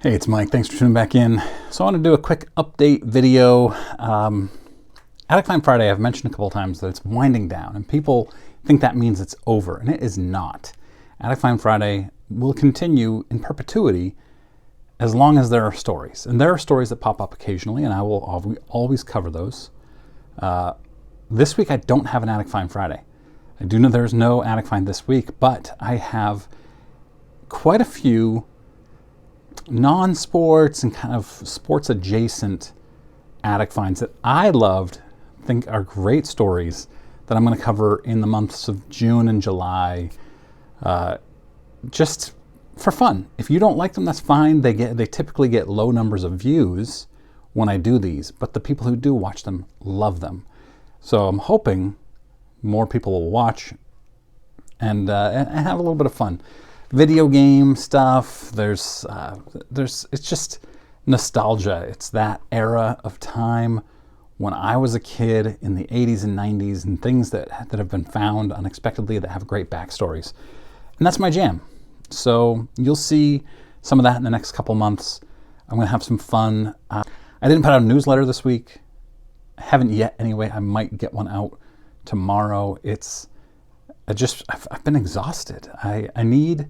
Hey, it's Mike. Thanks for tuning back in. So I want to do a quick update video. Attic Find Friday, I've mentioned a couple of times that it's winding down, and people think that means it's over, and it is not. Attic Find Friday will continue in perpetuity as long as there are stories. And there are stories that pop up occasionally, and I will always cover those. This week I don't have an Attic Find Friday. I do know there's no Attic Find this week, but I have quite a few non-sports and kind of sports adjacent attic finds that I loved, think are great stories that I'm going to cover in the months of June and July, just for fun. If you don't like them, that's fine. They typically get low numbers of views when I do these, but the people who do watch them love them. So I'm hoping more people will watch and have a little bit of fun. Video game stuff, there's it's just nostalgia. It's that era of time when I was a kid in the 80s and 90s, and things that have been found unexpectedly that have great backstories. And that's my jam. So you'll see some of that in the next couple months. I'm going to have some fun. I didn't put out a newsletter this week. I haven't yet anyway. I might get one out tomorrow. I've been exhausted. I need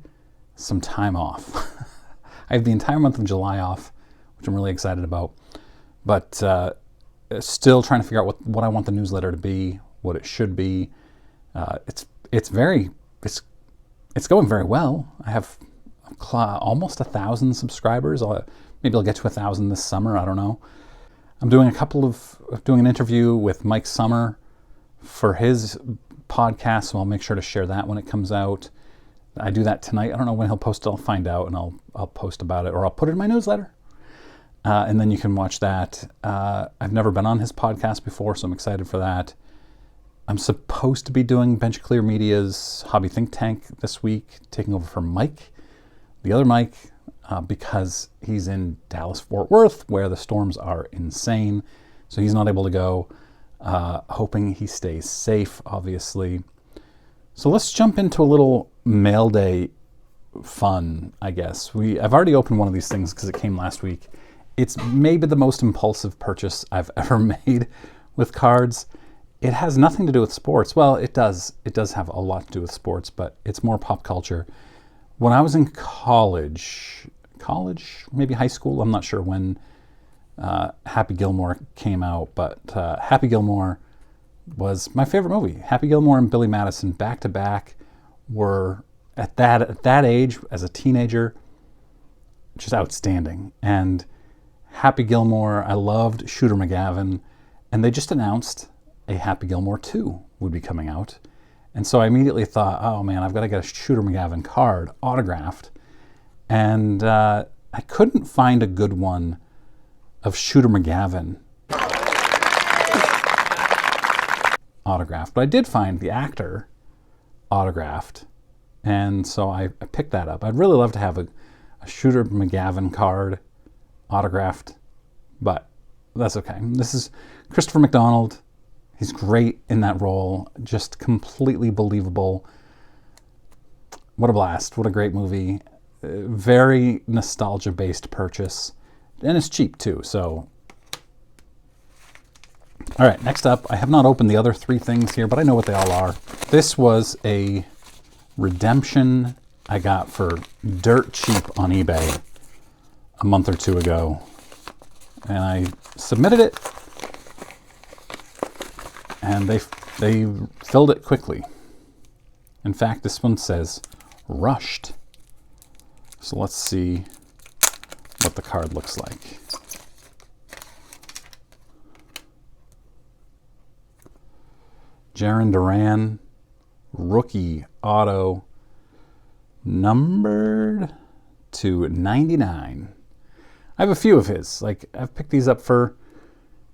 some time off. I have the entire month of July off, which I'm really excited about, but still trying to figure out what I want the newsletter to be, what it should be. It's going very well. I have almost 1,000 subscribers. Maybe I'll get to 1,000 this summer. I don't know. I'm doing an interview with Mike Summer for his podcast, so I'll make sure to share that when it comes out. I do that tonight. I don't know when he'll post it. I'll find out, and I'll post about it, or I'll put it in my newsletter, and then you can watch that. I've never been on his podcast before, so I'm excited for that. I'm supposed to be doing Bench Clear Media's Hobby Think Tank this week, taking over for Mike, the other Mike, because he's in Dallas-Fort Worth, where the storms are insane, so he's not able to go. Hoping he stays safe, obviously. So let's jump into a little mail day fun, I guess. I've already opened one of these things because it came last week. It's maybe the most impulsive purchase I've ever made with cards. It has nothing to do with sports. Well, it does. It does have a lot to do with sports, but it's more pop culture. When I was in college, maybe high school, I'm not sure when Happy Gilmore came out, but Happy Gilmore was my favorite movie. Happy Gilmore and Billy Madison back to back were at that age as a teenager just outstanding. And Happy Gilmore, I loved Shooter McGavin, and they just announced a Happy Gilmore 2 would be coming out. And so I immediately thought, oh man, I've got to get a Shooter McGavin card autographed. And I couldn't find a good one of Shooter McGavin autographed, but I did find the actor autographed, and so I picked that up. I'd really love to have a Shooter McGavin card autographed, but that's okay. This is Christopher McDonald. He's great in that role, just completely believable. What a blast. What a great movie. Very nostalgia-based purchase. And it's cheap too, so. All right, next up, I have not opened the other three things here, but I know what they all are. This was a redemption I got for dirt cheap on eBay a month or two ago. And I submitted it, and they filled it quickly. In fact, this one says rushed. So let's see what the card looks like. Jaron Duran, rookie auto, numbered to 99. I have a few of his. Like, I've picked these up for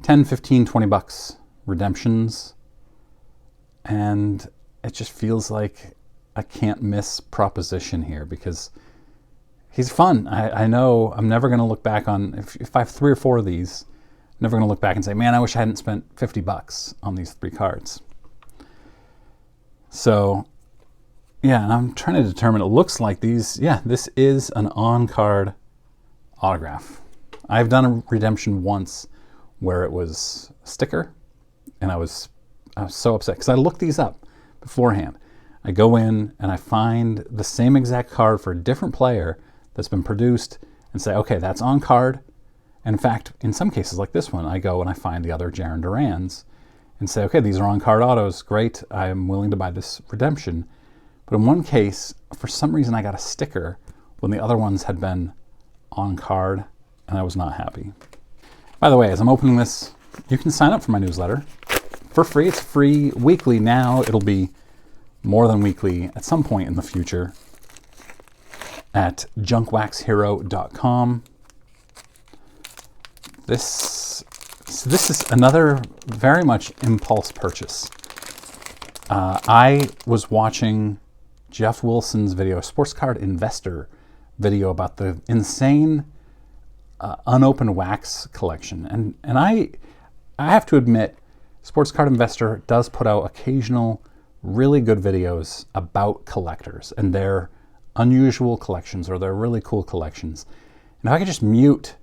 10, 15, 20 bucks redemptions, and it just feels like a can't miss proposition here because he's fun. I know I'm never going to look back on, if I have 3 or 4 of these, I'm never going to look back and say, man, I wish I hadn't spent 50 bucks on these 3 cards. So, yeah, and I'm trying to determine, it looks like these, yeah, this is an on-card autograph. I've done a redemption once where it was a sticker, and I was so upset because I looked these up beforehand. I go in and I find the same exact card for a different player that's been produced and say, okay, that's on card. And in fact, in some cases like this one, I go and I find the other Jaron Durans and say, okay, these are on card autos. Great, I'm willing to buy this redemption. But in one case, for some reason, I got a sticker when the other ones had been on card, and I was not happy. By the way, as I'm opening this, you can sign up for my newsletter for free. It's free weekly now. It'll be more than weekly at some point in the future at junkwaxhero.com. This is another very much impulse purchase. I was watching Jeff Wilson's video, Sports Card Investor video about the insane unopened wax collection. And I have to admit, Sports Card Investor does put out occasional really good videos about collectors and their unusual collections or their really cool collections. And if I could just mute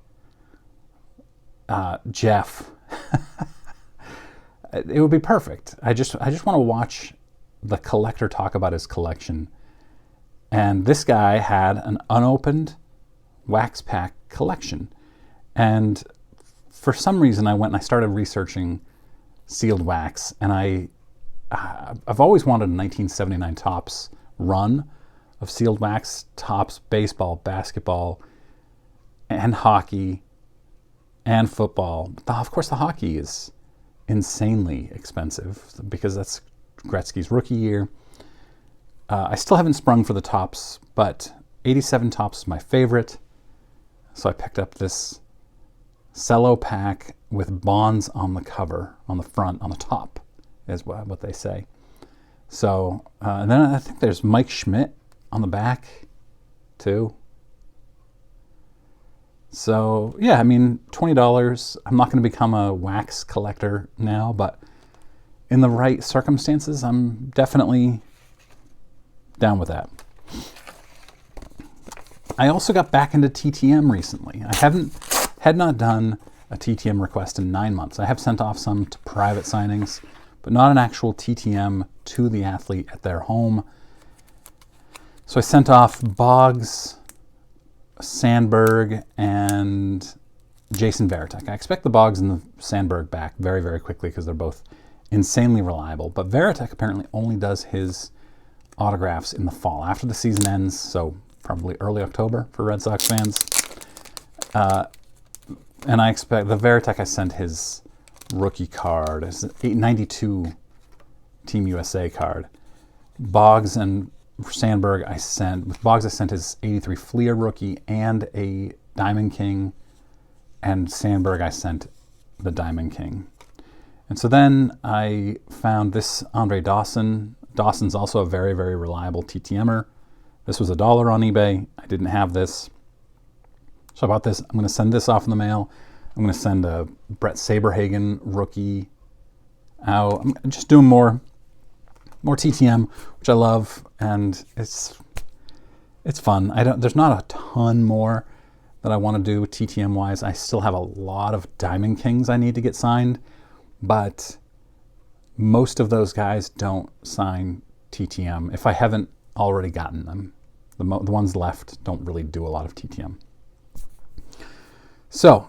Jeff, it would be perfect. I just want to watch the collector talk about his collection. And this guy had an unopened wax pack collection. And for some reason, I went and I started researching sealed wax. And I've always wanted a 1979 Topps run of sealed wax. Topps baseball, basketball, and hockey, and football. Of course, the hockey is insanely expensive because that's Gretzky's rookie year. I still haven't sprung for the Topps, but 87 Topps is my favorite. So I picked up this cello pack with Bonds on the cover, on the front, on the top, is what they say. So, and then I think there's Mike Schmidt on the back, too. So, yeah, I mean, $20. I'm not going to become a wax collector now, but in the right circumstances, I'm definitely down with that. I also got back into TTM recently. I had not done a TTM request in 9 months. I have sent off some to private signings, but not an actual TTM to the athlete at their home. So I sent off Boggs, Sandberg, and Jason Varitek. I expect the Boggs and the Sandberg back very, very quickly because they're both insanely reliable. But Varitek apparently only does his autographs in the fall, after the season ends, so probably early October for Red Sox fans. And I expect the Varitek, I sent his rookie card. It's an 892 Team USA card. Boggs and Sandberg, with Boggs I sent his 83 Fleer rookie and a Diamond King, and Sandberg I sent the Diamond King. And so then I found this Andre Dawson. Dawson's also a very, very reliable TTMer. This was $1 on eBay. I didn't have this. So I bought this. I'm going to send this off in the mail. I'm going to send a Brett Saberhagen rookie out. I'm just doing more TTM, which I love, and it's fun. There's not a ton more that I want to do TTM wise. I still have a lot of Diamond Kings I need to get signed, but most of those guys don't sign TTM if I haven't already gotten them. The ones left don't really do a lot of TTM. So,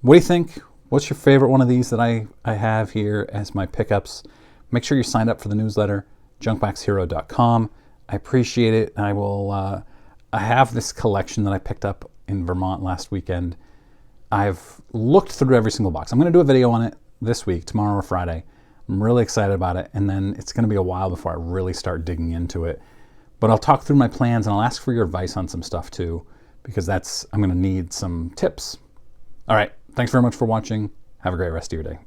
what do you think? What's your favorite one of these that I have here as my pickups? Make sure you're signed up for the newsletter, junkwaxhero.com. I appreciate it. I have this collection that I picked up in Vermont last weekend. I've looked through every single box. I'm going to do a video on it this week, tomorrow or Friday. I'm really excited about it, and then it's going to be a while before I really start digging into it. But I'll talk through my plans, and I'll ask for your advice on some stuff too, because I'm going to need some tips. All right, thanks very much for watching. Have a great rest of your day.